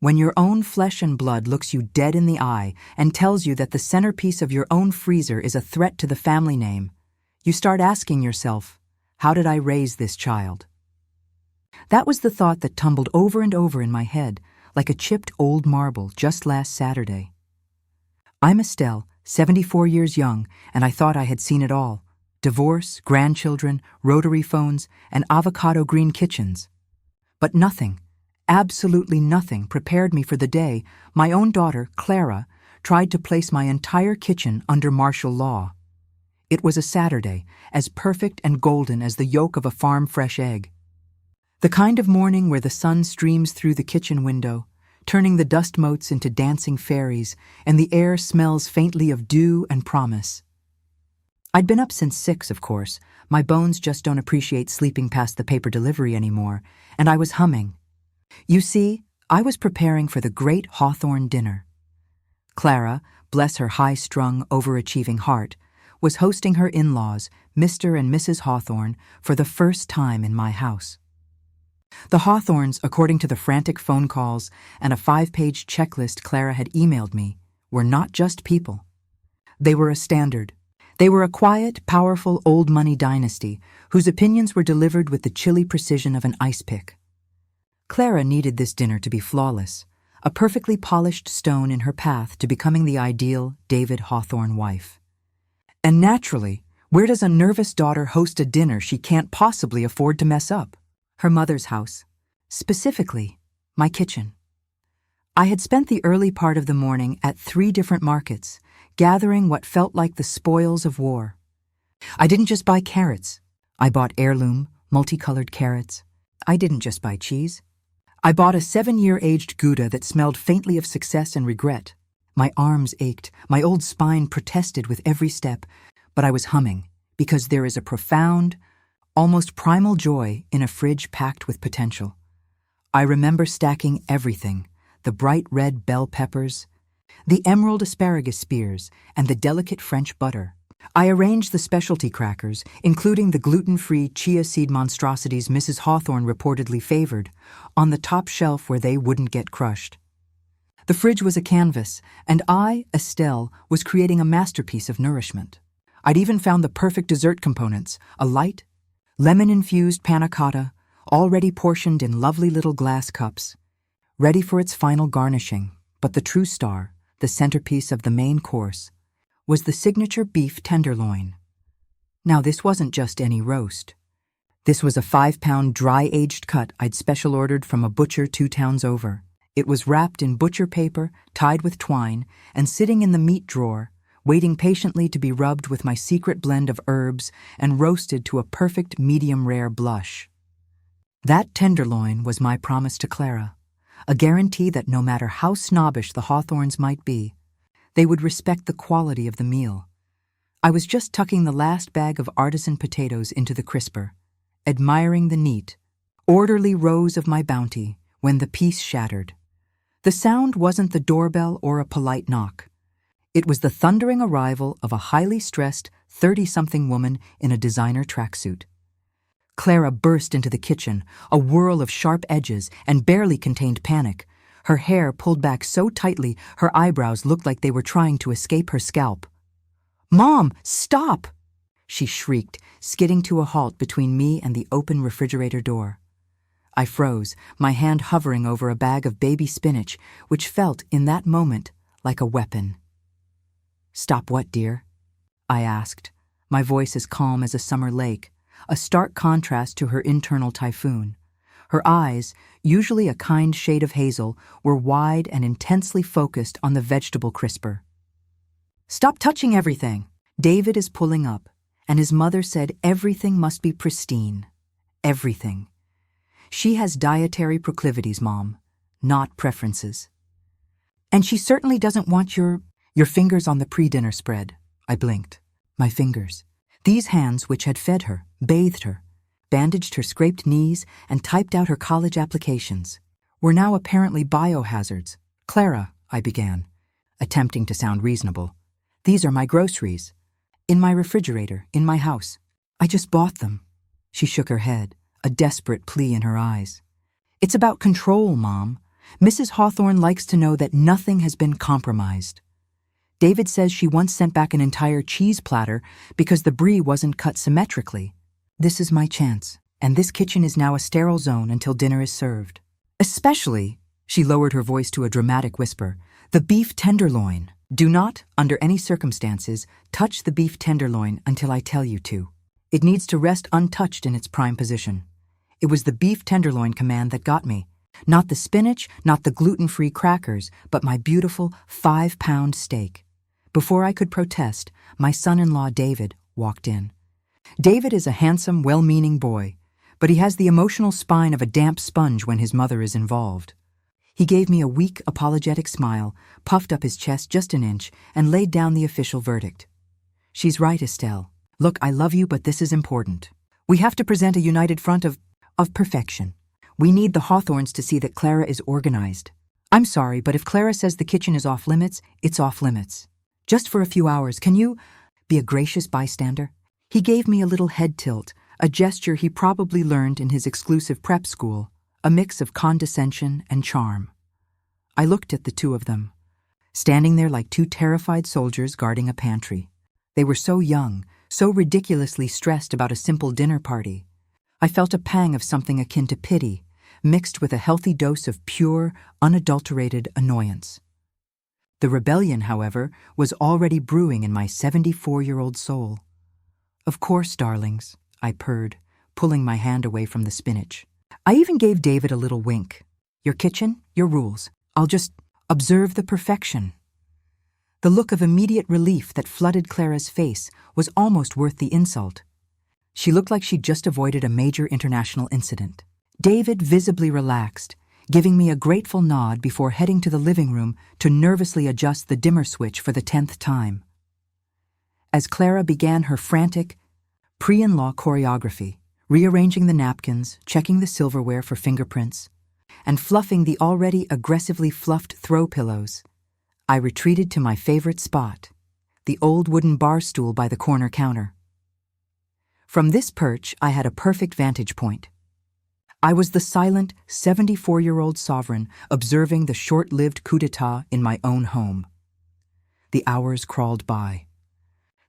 When your own flesh and blood looks you dead in the eye and tells you that the centerpiece of your own freezer is a threat to the family name, you start asking yourself, how did I raise this child? That was the thought that tumbled over and over in my head, like a chipped old marble just last Saturday. I'm Estelle, 74 years young, and I thought I had seen it all. Divorce, grandchildren, rotary phones, and avocado green kitchens. But nothing, absolutely nothing, prepared me for the day my own daughter, Clara, tried to place my entire kitchen under martial law. It was a Saturday, as perfect and golden as the yolk of a farm-fresh egg. The kind of morning where the sun streams through the kitchen window, turning the dust motes into dancing fairies, and the air smells faintly of dew and promise. I'd been up since 6, of course. My bones just don't appreciate sleeping past the paper delivery anymore, and I was humming. You see, I was preparing for the great Hawthorne dinner. Clara, bless her high-strung, overachieving heart, was hosting her in-laws, Mr. and Mrs. Hawthorne, for the first time in my house. The Hawthornes, according to the frantic phone calls and a 5-page checklist Clara had emailed me, were not just people. They were a standard. They were a quiet, powerful, old-money dynasty whose opinions were delivered with the chilly precision of an ice pick. Clara needed this dinner to be flawless, a perfectly polished stone in her path to becoming the ideal David Hawthorne wife. And naturally, where does a nervous daughter host a dinner she can't possibly afford to mess up? Her mother's house. Specifically, my kitchen. I had spent the early part of the morning at 3 different markets, gathering what felt like the spoils of war. I didn't just buy carrots. I bought heirloom, multicolored carrots. I didn't just buy cheese. I bought a 7-year-aged Gouda that smelled faintly of success and regret. My arms ached, my old spine protested with every step, but I was humming, because there is a profound, almost primal joy in a fridge packed with potential. I remember stacking everything, the bright red bell peppers, the emerald asparagus spears, and the delicate French butter. I arranged the specialty crackers, including the gluten-free chia seed monstrosities Mrs. Hawthorne reportedly favored, on the top shelf where they wouldn't get crushed. The fridge was a canvas, and I, Estelle, was creating a masterpiece of nourishment. I'd even found the perfect dessert components, a light, lemon-infused panna cotta, already portioned in lovely little glass cups, ready for its final garnishing. But the true star, the centerpiece of the main course, was the signature beef tenderloin. Now, this wasn't just any roast. This was a 5-pound dry-aged cut I'd special ordered from a butcher 2 towns over. It was wrapped in butcher paper, tied with twine, and sitting in the meat drawer, waiting patiently to be rubbed with my secret blend of herbs and roasted to a perfect medium-rare blush. That tenderloin was my promise to Clara, a guarantee that no matter how snobbish the Hawthornes might be, they would respect the quality of the meal. I was just tucking the last bag of artisan potatoes into the crisper, admiring the neat, orderly rows of my bounty when the piece shattered. The sound wasn't the doorbell or a polite knock. It was the thundering arrival of a highly stressed 30-something woman in a designer tracksuit. Clara burst into the kitchen, a whirl of sharp edges and barely contained panic. Her hair pulled back so tightly her eyebrows looked like they were trying to escape her scalp. "Mom, stop!" she shrieked, skidding to a halt between me and the open refrigerator door. I froze, my hand hovering over a bag of baby spinach, which felt, in that moment, like a weapon. "Stop what, dear?" I asked, my voice as calm as a summer lake, a stark contrast to her internal typhoon. Her eyes, usually a kind shade of hazel, were wide and intensely focused on the vegetable crisper. "Stop touching everything! David is pulling up, and his mother said everything must be pristine. Everything. She has dietary proclivities, Mom, not preferences. And she certainly doesn't want your fingers on the pre-dinner spread." I blinked. My fingers. These hands which had fed her, bathed her, bandaged her scraped knees, and typed out her college applications, were now apparently biohazards. "Clara," I began, attempting to sound reasonable, "these are my groceries. In my refrigerator, in my house. I just bought them." She shook her head, a desperate plea in her eyes. "It's about control, Mom. Mrs. Hawthorne likes to know that nothing has been compromised. David says she once sent back an entire cheese platter because the brie wasn't cut symmetrically. This is my chance, and this kitchen is now a sterile zone until dinner is served. Especially, she lowered her voice to a dramatic whisper, the beef tenderloin. Do not, under any circumstances, touch the beef tenderloin until I tell you to. It needs to rest untouched in its prime position. It was the beef tenderloin command that got me. Not the spinach, not the gluten-free crackers, but my beautiful 5-pound steak. Before I could protest, my son-in-law David walked in. David is a handsome, well-meaning boy, but he has the emotional spine of a damp sponge when his mother is involved. He gave me a weak, apologetic smile, puffed up his chest just an inch, and laid down the official verdict. She's right, Estelle. Look, I love you, but this is important. We have to present a united front of perfection. We need the Hawthorns to see that Clara is organized. I'm sorry, but if Clara says the kitchen is off limits, it's off limits. Just for a few hours, can you be a gracious bystander? He gave me a little head tilt, a gesture he probably learned in his exclusive prep school, a mix of condescension and charm. I looked at the two of them, standing there like two terrified soldiers guarding a pantry. They were so young, so ridiculously stressed about a simple dinner party. I felt a pang of something akin to pity, mixed with a healthy dose of pure, unadulterated annoyance. The rebellion, however, was already brewing in my 74-year-old soul. Of course, darlings, I purred, pulling my hand away from the spinach. I even gave David a little wink. Your kitchen, your rules. I'll just observe the perfection. The look of immediate relief that flooded Clara's face was almost worth the insult. She looked like she'd just avoided a major international incident. David visibly relaxed, giving me a grateful nod before heading to the living room to nervously adjust the dimmer switch for the 10th time. As Clara began her frantic pre-in-law choreography, rearranging the napkins, checking the silverware for fingerprints, and fluffing the already aggressively fluffed throw pillows, I retreated to my favorite spot, the old wooden bar stool by the corner counter. From this perch, I had a perfect vantage point. I was the silent, 74-year-old sovereign observing the short-lived coup d'etat in my own home. The hours crawled by.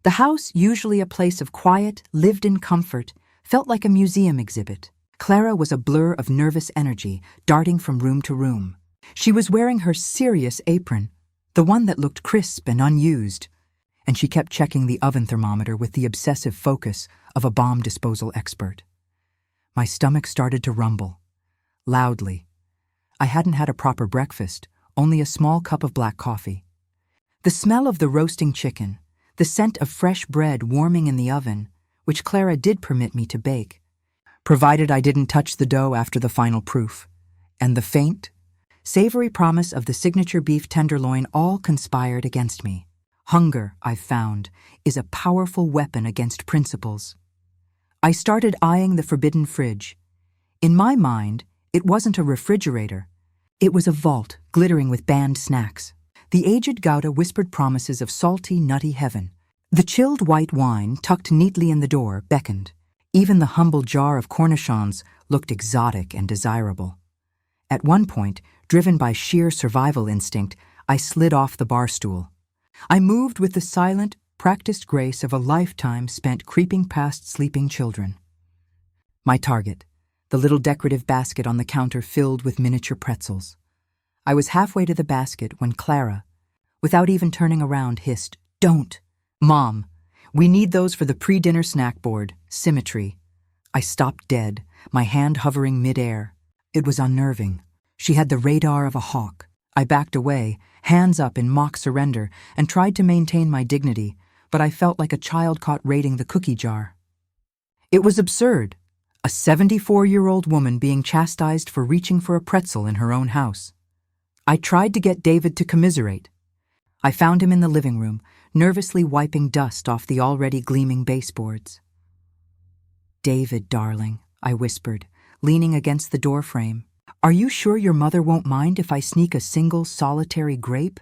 The house, usually a place of quiet, lived-in comfort, felt like a museum exhibit. Clara was a blur of nervous energy, darting from room to room. She was wearing her serious apron, the one that looked crisp and unused, and she kept checking the oven thermometer with the obsessive focus of a bomb disposal expert. My stomach started to rumble, loudly. I hadn't had a proper breakfast, only a small cup of black coffee. The smell of the roasting chicken, the scent of fresh bread warming in the oven, which Clara did permit me to bake, provided I didn't touch the dough after the final proof, and the faint, savory promise of the signature beef tenderloin all conspired against me. Hunger, I've found, is a powerful weapon against principles. I started eyeing the forbidden fridge. In my mind, it wasn't a refrigerator. It was a vault glittering with banned snacks. The aged Gouda whispered promises of salty, nutty heaven. The chilled white wine, tucked neatly in the door, beckoned. Even the humble jar of cornichons looked exotic and desirable. At one point, driven by sheer survival instinct, I slid off the bar stool. I moved with the silent, practiced grace of a lifetime spent creeping past sleeping children. My target, the little decorative basket on the counter filled with miniature pretzels. I was halfway to the basket when Clara, without even turning around, hissed, "Don't! Mom, we need those for the pre-dinner snack board, symmetry." I stopped dead, my hand hovering mid-air. It was unnerving. She had the radar of a hawk. I backed away, hands up in mock surrender, and tried to maintain my dignity, but I felt like a child caught raiding the cookie jar. It was absurd, a 74-year-old woman being chastised for reaching for a pretzel in her own house. I tried to get David to commiserate. I found him in the living room, nervously wiping dust off the already gleaming baseboards. "David, darling," I whispered, leaning against the doorframe. "Are you sure your mother won't mind if I sneak a single, solitary grape?"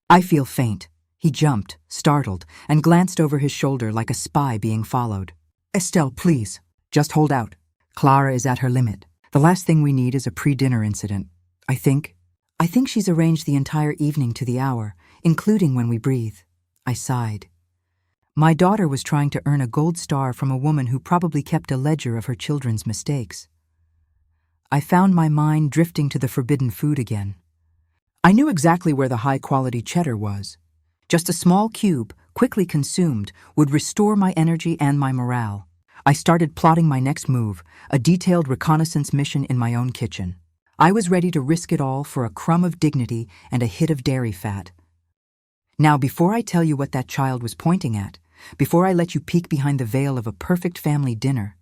"I feel faint." He jumped, startled, and glanced over his shoulder like a spy being followed. "Estelle, please, just hold out. Clara is at her limit. The last thing we need is a pre-dinner incident. I think I think she's arranged the entire evening to the hour, including when we breathe. I sighed. My daughter was trying to earn a gold star from a woman who probably kept a ledger of her children's mistakes. I found my mind drifting to the forbidden food again. I knew exactly where the high-quality cheddar was. Just a small cube, quickly consumed, would restore my energy and my morale. I started plotting my next move, a detailed reconnaissance mission in my own kitchen. I was ready to risk it all for a crumb of dignity and a hit of dairy fat. Now, before I tell you what that child was pointing at, before I let you peek behind the veil of a perfect family dinner,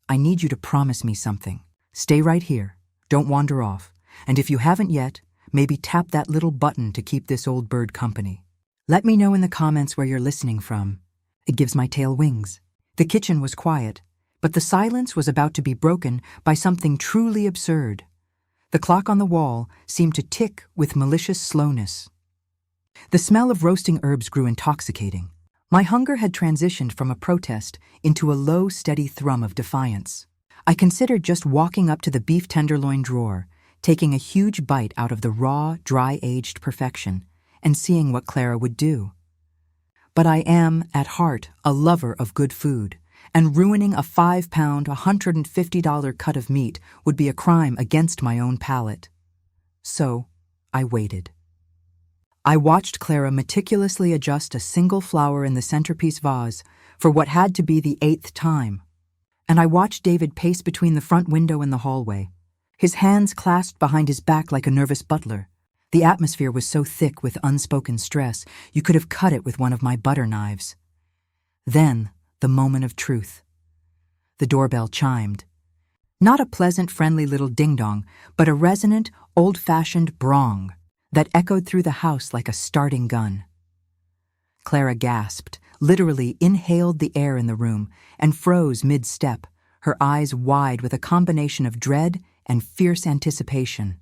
I need you to promise me something. Stay right here, don't wander off, and if you haven't yet, maybe tap that little button to keep this old bird company. Let me know in the comments where you're listening from. It gives my tale wings. The kitchen was quiet, but the silence was about to be broken by something truly absurd. The clock on the wall seemed to tick with malicious slowness. The smell of roasting herbs grew intoxicating. My hunger had transitioned from a protest into a low, steady thrum of defiance. I considered just walking up to the beef tenderloin drawer, taking a huge bite out of the raw, dry-aged perfection, and seeing what Clara would do. But I am, at heart, a lover of good food, and ruining a 5-pound, $150 cut of meat would be a crime against my own palate. So, I waited. I watched Clara meticulously adjust a single flower in the centerpiece vase for what had to be the 8th time. And I watched David pace between the front window and the hallway, his hands clasped behind his back like a nervous butler. The atmosphere was so thick with unspoken stress, you could have cut it with one of my butter knives. Then, the moment of truth. The doorbell chimed. Not a pleasant, friendly little ding-dong, but a resonant, old-fashioned brong that echoed through the house like a starting gun. Clara gasped, literally inhaled the air in the room, and froze mid-step, her eyes wide with a combination of dread and fierce anticipation.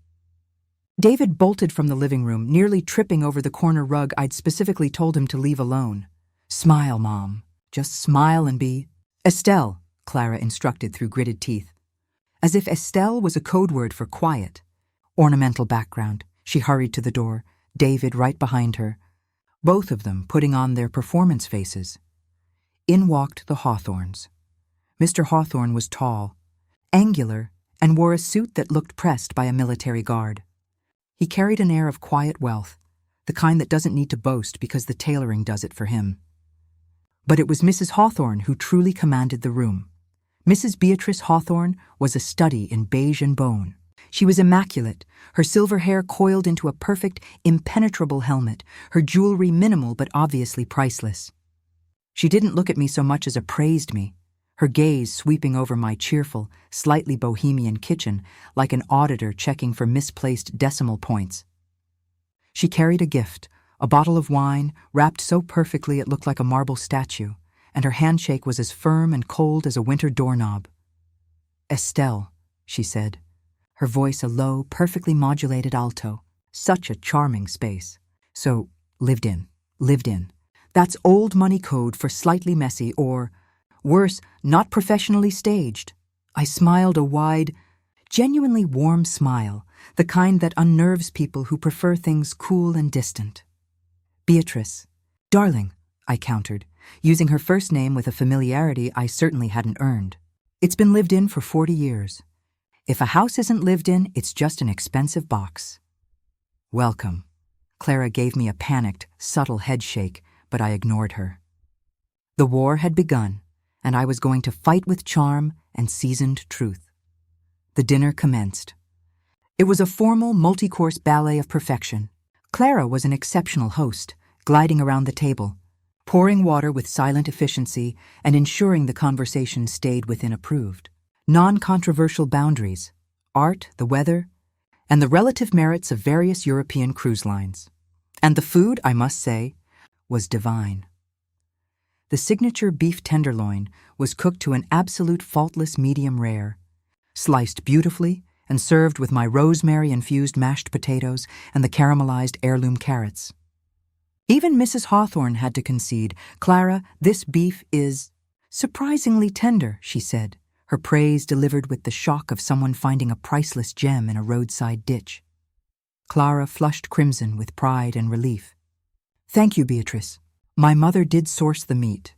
David bolted from the living room, nearly tripping over the corner rug I'd specifically told him to leave alone. "Smile, Mom. Just smile and be—" "Estelle," Clara instructed through gritted teeth. As if Estelle was a code word for quiet. Ornamental background. She hurried to the door, David right behind her, both of them putting on their performance faces. In walked the Hawthorns. Mr. Hawthorn was tall, angular, and wore a suit that looked pressed by a military guard. He carried an air of quiet wealth, the kind that doesn't need to boast because the tailoring does it for him. But it was Mrs. Hawthorn who truly commanded the room. Mrs. Beatrice Hawthorn was a study in beige and bone. She was immaculate, her silver hair coiled into a perfect, impenetrable helmet, her jewelry minimal but obviously priceless. She didn't look at me so much as appraised me, her gaze sweeping over my cheerful, slightly bohemian kitchen like an auditor checking for misplaced decimal points. She carried a gift, a bottle of wine, wrapped so perfectly it looked like a marble statue, and her handshake was as firm and cold as a winter doorknob. "Estelle," she said, her voice a low, perfectly modulated alto. Such a charming space. So, lived in. That's old money code for slightly messy or, worse, not professionally staged. I smiled a wide, genuinely warm smile, the kind that unnerves people who prefer things cool and distant. "Beatrice. Darling," I countered, using her first name with a familiarity I certainly hadn't earned. "It's been lived in for 40 years. If a house isn't lived in, it's just an expensive box." "Welcome." Clara gave me a panicked, subtle head shake, but I ignored her. The war had begun, and I was going to fight with charm and seasoned truth. The dinner commenced. It was a formal, multi-course ballet of perfection. Clara was an exceptional host, gliding around the table, pouring water with silent efficiency and ensuring the conversation stayed within approved, non-controversial boundaries, art, the weather, and the relative merits of various European cruise lines. And the food, I must say, was divine. The signature beef tenderloin was cooked to an absolute faultless medium rare, sliced beautifully and served with my rosemary-infused mashed potatoes and the caramelized heirloom carrots. Even Mrs. Hawthorn had to concede, "Clara, this beef is surprisingly tender," she said, her praise delivered with the shock of someone finding a priceless gem in a roadside ditch. Clara flushed crimson with pride and relief. Thank you, Beatrice. My mother did source the meat.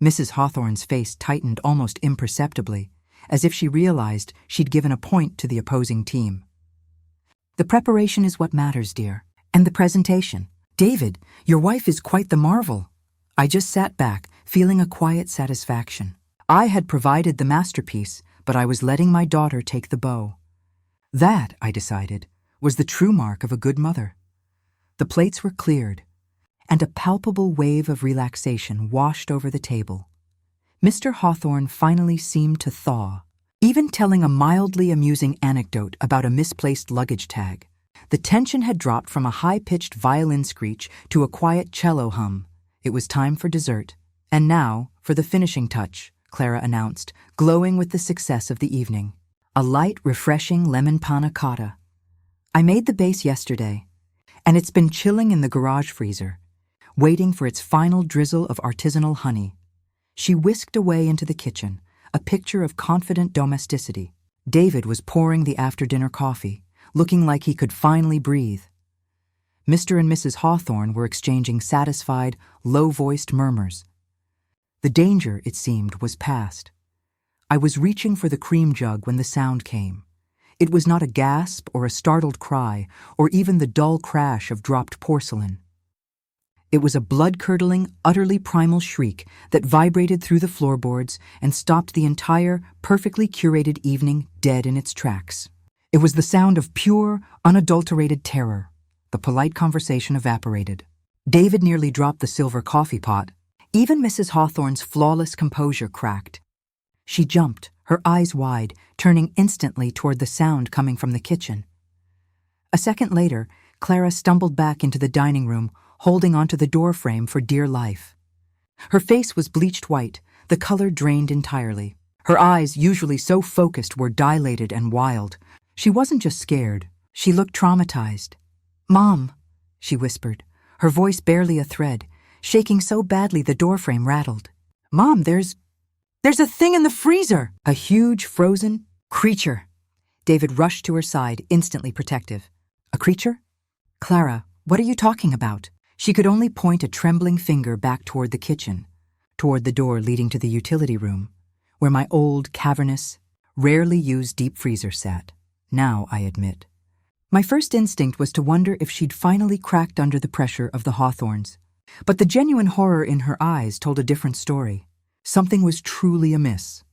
Mrs. Hawthorne's face tightened almost imperceptibly, as if she realized she'd given a point to the opposing team. The preparation is what matters, dear. And the presentation. David, your wife is quite the marvel. I just sat back, feeling a quiet satisfaction. I had provided the masterpiece, but I was letting my daughter take the bow. That, I decided, was the true mark of a good mother. The plates were cleared, and a palpable wave of relaxation washed over the table. Mr. Hawthorne finally seemed to thaw, even telling a mildly amusing anecdote about a misplaced luggage tag. The tension had dropped from a high-pitched violin screech to a quiet cello hum. It was time for dessert. And now, for the finishing touch, Clara announced, glowing with the success of the evening. A light, refreshing lemon panna cotta. I made the base yesterday, and it's been chilling in the garage freezer, waiting for its final drizzle of artisanal honey. She whisked away into the kitchen, a picture of confident domesticity. David was pouring the after-dinner coffee, looking like he could finally breathe. Mr. and Mrs. Hawthorne were exchanging satisfied, low-voiced murmurs. The danger, it seemed, was past. I was reaching for the cream jug when the sound came. It was not a gasp or a startled cry, or even the dull crash of dropped porcelain. It was a blood-curdling, utterly primal shriek that vibrated through the floorboards and stopped the entire, perfectly curated evening dead in its tracks. It was the sound of pure, unadulterated terror. The polite conversation evaporated. David nearly dropped the silver coffee pot. Even Mrs. Hawthorne's flawless composure cracked. She jumped, her eyes wide, turning instantly toward the sound coming from the kitchen. A second later, Clara stumbled back into the dining room, holding onto the doorframe for dear life. Her face was bleached white, the color drained entirely. Her eyes, usually so focused, were dilated and wild. She wasn't just scared. She looked traumatized. "Mom," she whispered, her voice barely a thread, shaking so badly the doorframe rattled. "Mom, there's a thing in the freezer!" A huge, frozen creature. David rushed to her side, instantly protective. "A creature? Clara, what are you talking about?" She could only point a trembling finger back toward the kitchen, toward the door leading to the utility room, where my old, cavernous, rarely used deep freezer sat. Now, I admit. My first instinct was to wonder if she'd finally cracked under the pressure of the Hawthornes. But the genuine horror in her eyes told a different story. Something was truly amiss.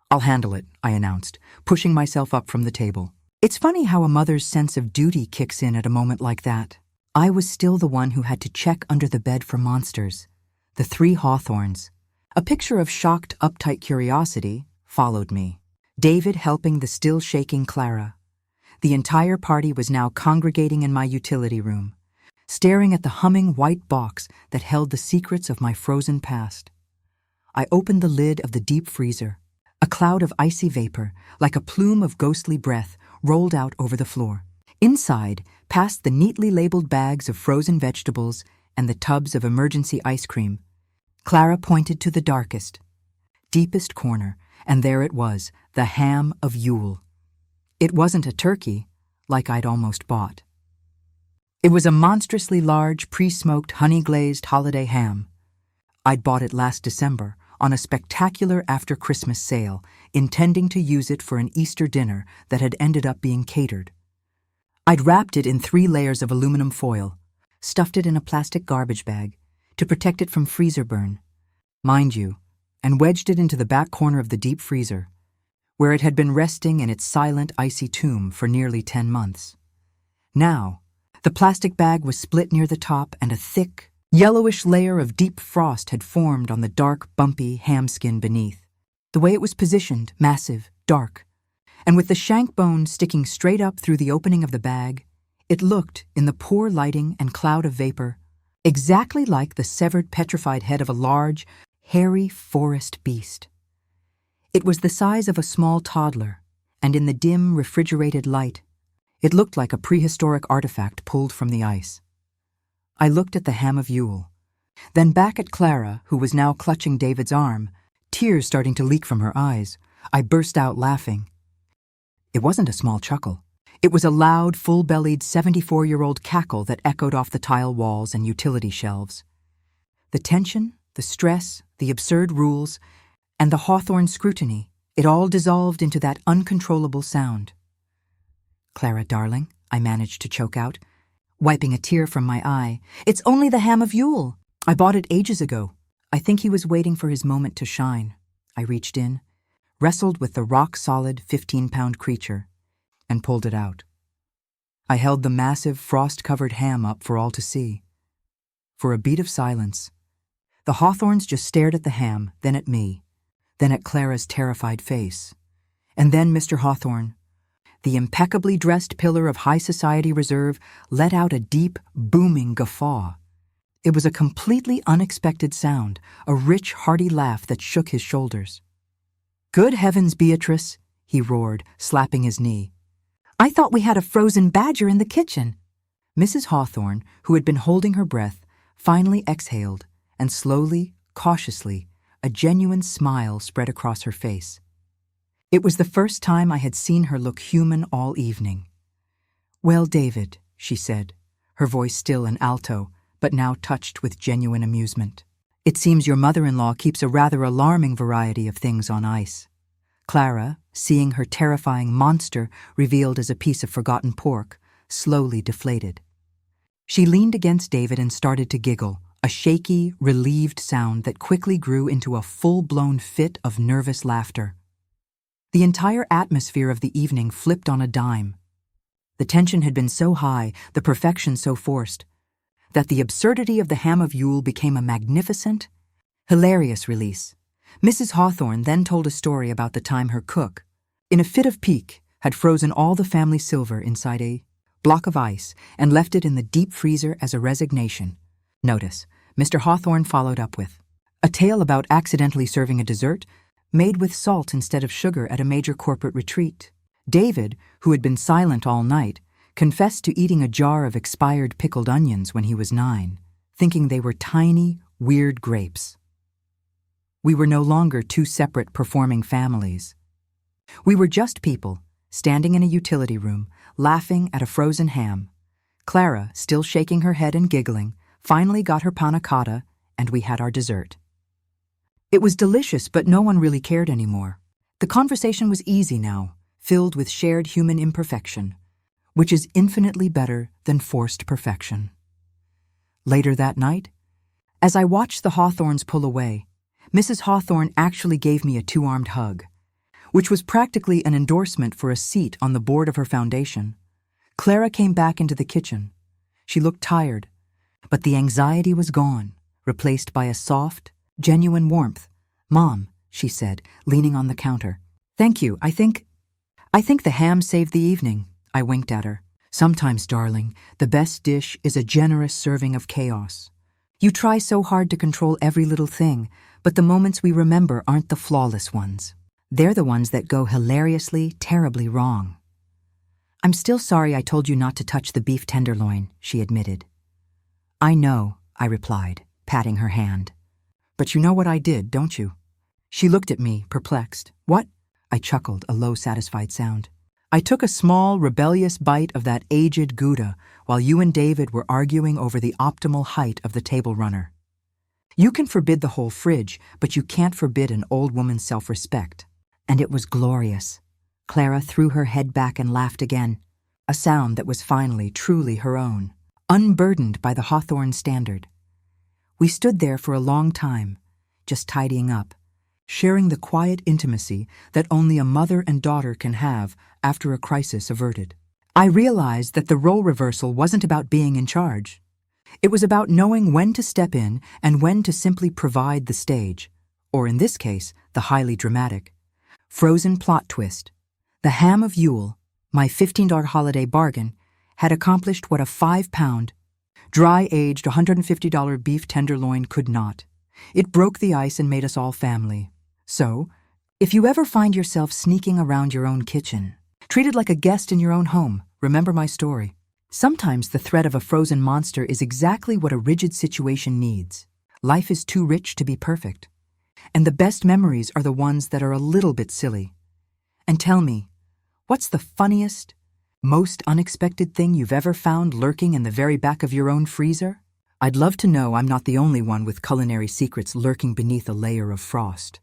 "I'll handle it," I announced, pushing myself up from the table. It's funny how a mother's sense of duty kicks in at a moment like that. I was still the one who had to check under the bed for monsters. The three Hawthornes. A picture of shocked, uptight curiosity followed me. David helping the still-shaking Clara. The entire party was now congregating in my utility room, staring at the humming white box that held the secrets of my frozen past. I opened the lid of the deep freezer. A cloud of icy vapor, like a plume of ghostly breath, rolled out over the floor. Inside, past the neatly labeled bags of frozen vegetables and the tubs of emergency ice cream, Clara pointed to the darkest, deepest corner, and there it was, the ham of Yule. It wasn't a turkey, like I'd almost bought. It was a monstrously large, pre-smoked, honey-glazed holiday ham. I'd bought it last December on a spectacular after-Christmas sale, intending to use it for an Easter dinner that had ended up being catered. I'd wrapped it in 3 layers of aluminum foil, stuffed it in a plastic garbage bag to protect it from freezer burn, mind you, and wedged it into the back corner of the deep freezer, where it had been resting in its silent, icy tomb for nearly 10 months. Now, the plastic bag was split near the top, and a thick, yellowish layer of deep frost had formed on the dark, bumpy ham skin beneath. The way it was positioned, massive, dark, and with the shank bone sticking straight up through the opening of the bag, it looked, in the poor lighting and cloud of vapor, exactly like the severed, petrified head of a large, hairy forest beast. It was the size of a small toddler, and in the dim, refrigerated light, it looked like a prehistoric artifact pulled from the ice. I looked at the ham of Yule, then back at Clara, who was now clutching David's arm, tears starting to leak from her eyes. I burst out laughing. It wasn't a small chuckle. It was a loud, full-bellied 74-year-old cackle that echoed off the tile walls and utility shelves. The tension, the stress, the absurd rules, and the Hawthorne scrutiny, it all dissolved into that uncontrollable sound. "Clara, darling," I managed to choke out, wiping a tear from my eye. "It's only the ham of Yule. I bought it ages ago." I think he was waiting for his moment to shine. I reached in, wrestled with the rock-solid 15-pound creature, and pulled it out. I held the massive, frost-covered ham up for all to see. For a beat of silence, the Hawthorns just stared at the ham, then at me, then at Clara's terrified face. And then Mr. Hawthorne, the impeccably dressed pillar of high society reserve, let out a deep, booming guffaw. It was a completely unexpected sound, a rich, hearty laugh that shook his shoulders. "Good heavens, Beatrice," he roared, slapping his knee. "I thought we had a frozen badger in the kitchen." Mrs. Hawthorne, who had been holding her breath, finally exhaled, and slowly, cautiously, a genuine smile spread across her face. It was the first time I had seen her look human all evening. "Well, David," she said, her voice still an alto, but now touched with genuine amusement. "It seems your mother-in-law keeps a rather alarming variety of things on ice." Clara, seeing her terrifying monster revealed as a piece of forgotten pork, slowly deflated. She leaned against David and started to giggle, a shaky, relieved sound that quickly grew into a full-blown fit of nervous laughter. The entire atmosphere of the evening flipped on a dime. The tension had been so high, the perfection so forced, that the absurdity of the ham of Yule became a magnificent, hilarious release. Mrs. Hawthorne then told a story about the time her cook, in a fit of pique, had frozen all the family silver inside a block of ice and left it in the deep freezer as a resignation. Notice, Mr. Hawthorne followed up with a tale about accidentally serving a dessert made with salt instead of sugar at a major corporate retreat. David, who had been silent all night, confessed to eating a jar of expired pickled onions when he was 9, thinking they were tiny, weird grapes. We were no longer two separate performing families. We were just people, standing in a utility room, laughing at a frozen ham. Clara, still shaking her head and giggling, finally got her panna cotta, and we had our dessert. It was delicious, but no one really cared anymore. The conversation was easy now, filled with shared human imperfection, which is infinitely better than forced perfection. Later that night, as I watched the Hawthorns pull away, Mrs. Hawthorne actually gave me a 2-armed hug, which was practically an endorsement for a seat on the board of her foundation. Clara came back into the kitchen. She looked tired, but the anxiety was gone, replaced by a soft, genuine warmth. "Mom," she said, leaning on the counter. "Thank you. I think the ham saved the evening." I winked at her. "Sometimes, darling, the best dish is a generous serving of chaos. You try so hard to control every little thing, but the moments we remember aren't the flawless ones. They're the ones that go hilariously, terribly wrong." "I'm still sorry I told you not to touch the beef tenderloin," she admitted. "I know," I replied, patting her hand. "But you know what I did, don't you?" She looked at me, perplexed. "What?" I chuckled, a low, satisfied sound. "I took a small, rebellious bite of that aged Gouda while you and David were arguing over the optimal height of the table runner. You can forbid the whole fridge, but you can't forbid an old woman's self-respect. And it was glorious." Clara threw her head back and laughed again, a sound that was finally truly her own, unburdened by the Hawthorne standard. We stood there for a long time, just tidying up, sharing the quiet intimacy that only a mother and daughter can have after a crisis averted. I realized that the role reversal wasn't about being in charge. It was about knowing when to step in and when to simply provide the stage, or in this case, the highly dramatic, frozen plot twist. The ham of Yule, my $15 holiday bargain, had accomplished what a 5-pound, dry-aged $150 beef tenderloin could not. It broke the ice and made us all family. So, if you ever find yourself sneaking around your own kitchen, treated like a guest in your own home, remember my story. Sometimes the threat of a frozen monster is exactly what a rigid situation needs. Life is too rich to be perfect. And the best memories are the ones that are a little bit silly. And tell me, what's the funniest, Most unexpected thing you've ever found lurking in the very back of your own freezer? I'd love to know I'm not the only one with culinary secrets lurking beneath a layer of frost.